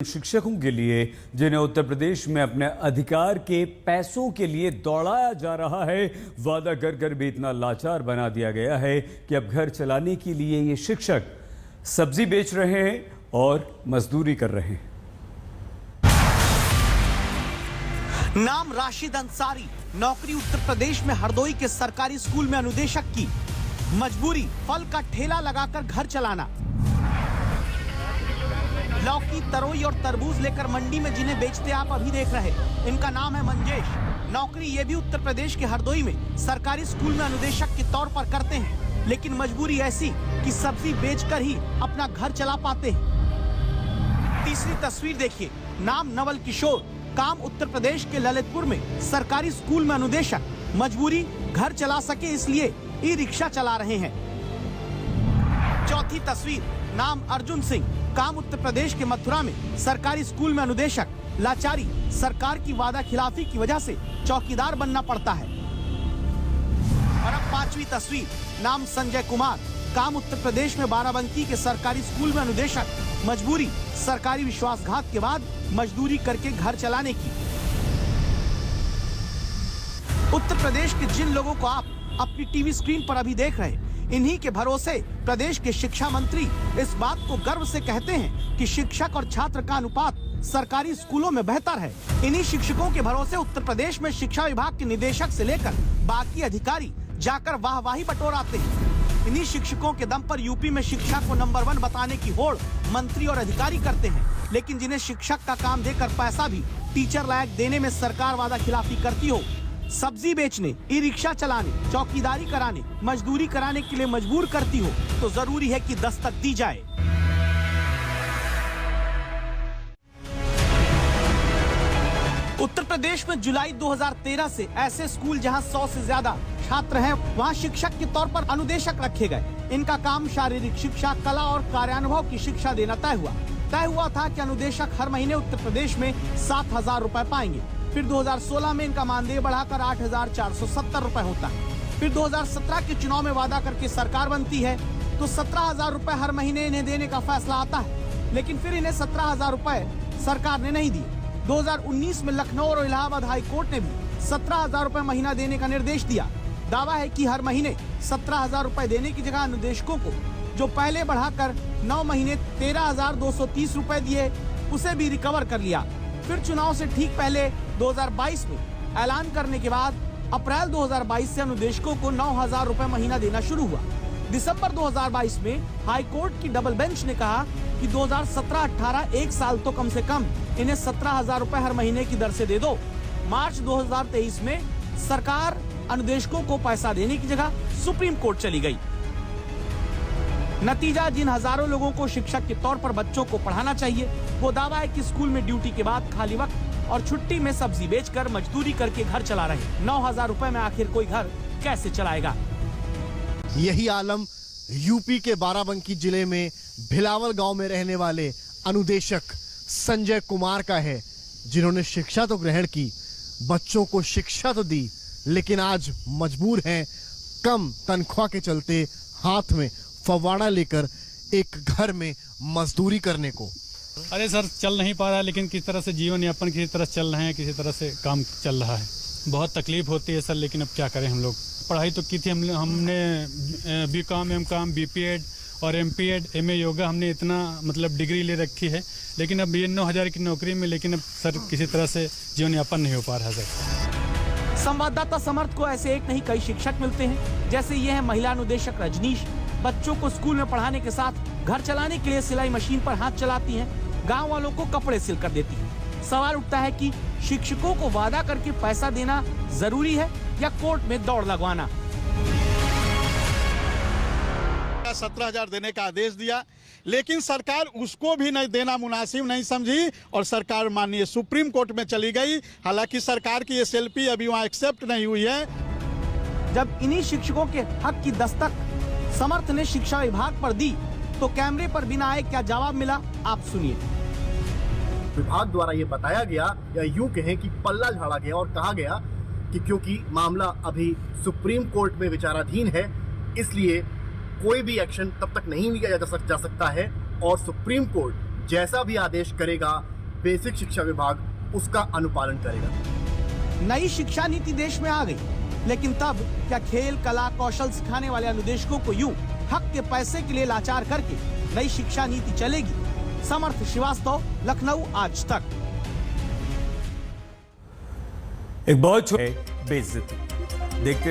शिक्षकों के लिए जिन्हें उत्तर प्रदेश में अपने अधिकार के पैसों के लिए दौड़ाया जा रहा है, वादा कर कर भी इतना लाचार बना दिया गया है कि अब घर चलाने के लिए ये शिक्षक सब्जी बेच रहे हैं और मजदूरी कर रहे हैं। नाम राशिद अंसारी, नौकरी उत्तर प्रदेश में हरदोई के सरकारी स्कूल में अनुदेशक की। मजबूरी फल का ठेला लगाकर घर चलाना। लौकी, तरोई और तरबूज लेकर मंडी में जिन्हें बेचते आप अभी देख रहे, इनका नाम है मंजेश। नौकरी ये भी उत्तर प्रदेश के हरदोई में सरकारी स्कूल में अनुदेशक के तौर पर करते हैं, लेकिन मजबूरी ऐसी कि सब्जी बेचकर ही अपना घर चला पाते हैं। तीसरी तस्वीर देखिए, नाम नवल किशोर, काम उत्तर प्रदेश के ललितपुर में सरकारी स्कूल में अनुदेशक। मजबूरी घर चला सके इसलिए ई रिक्शा चला रहे हैं। चौथी तस्वीर, नाम अर्जुन सिंह, काम उत्तर प्रदेश के मथुरा में सरकारी स्कूल में अनुदेशक। लाचारी, सरकार की वादा खिलाफी की वजह से चौकीदार बनना पड़ता है। और अब पांचवी तस्वीर, नाम संजय कुमार, काम उत्तर प्रदेश में बाराबंकी के सरकारी स्कूल में अनुदेशक। मजबूरी सरकारी विश्वासघात के बाद मजदूरी करके घर चलाने की। उत्तर प्रदेश के जिन लोगों को आप अपनी टीवी स्क्रीन पर अभी देख रहे, इन्हीं के भरोसे प्रदेश के शिक्षा मंत्री इस बात को गर्व से कहते हैं कि शिक्षक और छात्र का अनुपात सरकारी स्कूलों में बेहतर है। इन्हीं शिक्षकों के भरोसे उत्तर प्रदेश में शिक्षा विभाग के निदेशक से लेकर बाकी अधिकारी जाकर वाहवाही बटोराते हैं। इन्हीं शिक्षकों के दम पर यूपी में शिक्षा को नंबर 1 बताने की होड़ मंत्री और अधिकारी करते हैं, लेकिन जिन्हें शिक्षक का काम देकर पैसा भी टीचर लायक देने में सरकार वादा खिलाफी करती हो, सब्जी बेचने, ई रिक्शा चलाने, चौकीदारी कराने, मजदूरी कराने के लिए मजबूर करती हो, तो जरूरी है कि दस्तक दी जाए। उत्तर प्रदेश में जुलाई 2013 से ऐसे स्कूल जहां 100 से ज्यादा छात्र हैं, वहां शिक्षक के तौर पर अनुदेशक रखे गए। इनका काम शारीरिक शिक्षा, कला और कार्यानुभव की शिक्षा देना तय हुआ था कि अनुदेशक हर महीने उत्तर प्रदेश में 7,000 रुपए पाएंगे। फिर 2016 में इनका मानदेय बढ़ाकर 8,470 रुपए होता है। फिर 2017 के चुनाव में वादा करके सरकार बनती है तो 17,000 रुपए हर महीने इन्हें देने का फैसला आता है, लेकिन फिर इन्हें 17,000 रुपए सरकार ने नहीं दिए। 2019 में लखनऊ और इलाहाबाद हाई कोर्ट ने भी 17,000 रुपए महीना देने का निर्देश दिया। दावा है कि हर महीने 17,000 रुपए देने की जगह अनुदेशकों को जो पहले बढ़ाकर 9 महीने 13,230 रुपए दिए, उसे भी रिकवर कर लिया। फिर चुनाव से ठीक पहले 2022 में ऐलान करने के बाद अप्रैल 2022 से अनुदेशकों को 9,000 रुपए महीना देना शुरू हुआ। दिसंबर 2022 में हाई कोर्ट की डबल बेंच ने कहा कि 2017-18 एक साल तो कम से कम इन्हें 17,000 रुपए हर महीने की दर से दे दो। मार्च 2023 में सरकार अनुदेशकों को पैसा देने की जगह सुप्रीम कोर्ट चली गई। नतीजा, जिन हजारों लोगों को शिक्षक के तौर पर बच्चों को पढ़ाना चाहिए, वो दावा है कि स्कूल में ड्यूटी के बाद खाली वक्त और छुट्टी में सब्जी बेचकर मजदूरी करके घर चला रहे। 9,000 रुपए में आखिर कोई घर कैसे चलाएगा? यही आलम यूपी के बाराबंकी जिले में भिलावल गांव में रहने वाले अनुदेशक संजय कुमार का है, जिन्होंने शिक्षा तो ग्रहण की, बच्चों को शिक्षा तो दी, लेकिन आज मजबूर हैं कम तनख्वाह के चलते हाथ में फव्वाड़ा लेकर एक घर में मजदूरी करने को। अरे सर, चल नहीं पा रहा है, लेकिन किस तरह से जीवन यापन किसी तरह चल रहे हैं, किसी तरह से काम चल रहा है। बहुत तकलीफ होती है सर, लेकिन अब क्या करें। हम लोग पढ़ाई तो की थी, हमने BCom, MCom, BPEd और MPEd, MA योगा, हमने इतना मतलब डिग्री ले रखी है, लेकिन अब ये 9,000 की नौकरी में, लेकिन अब सर किसी तरह से जीवन यापन नहीं हो पा रहा सर। संवाददाता समर्थ को ऐसे एक नहीं कई शिक्षक मिलते हैं, जैसे ये है महिला अनुदेशक रजनीश। बच्चों को स्कूल में पढ़ाने के साथ घर चलाने के लिए सिलाई मशीन पर हाथ चलाती हैं, गांव वालों को कपड़े सिल कर देती हैं। सवाल उठता है कि शिक्षकों को वादा करके पैसा देना जरूरी है या कोर्ट में दौड़ लगवाना? 17,000 देने का आदेश दिया, लेकिन सरकार उसको भी नहीं देना मुनासिब नहीं समझी और सरकार माननीय सुप्रीम कोर्ट में चली गई। हालांकि सरकार की SLP अभी वहाँ एक्सेप्ट नहीं हुई है। जब इन्हीं शिक्षकों के हक की दस्तक समर्थ ने शिक्षा विभाग पर दी, तो कैमरे पर बिना आए क्या जवाब मिला, आप सुनिए। विभाग द्वारा ये बताया गया, या यूं कहें कि पल्ला झाड़ा गया और कहा गया कि क्योंकि मामला अभी सुप्रीम कोर्ट में विचाराधीन है, इसलिए कोई भी एक्शन तब तक नहीं लिया जा सकता है और सुप्रीम कोर्ट जैसा भी आदेश करेगा बेसिक शिक्षा विभाग उसका अनुपालन करेगा। नई शिक्षा नीति देश में आ गई, लेकिन तब क्या खेल, कला, कौशल सिखाने वाले अनुदेशकों को यूं हक के पैसे के लिए लाचार करके नई शिक्षा नीति चलेगी? समर्थ श्रीवास्तव, लखनऊ, आज तक। एक बहुत बेइज्जती देखते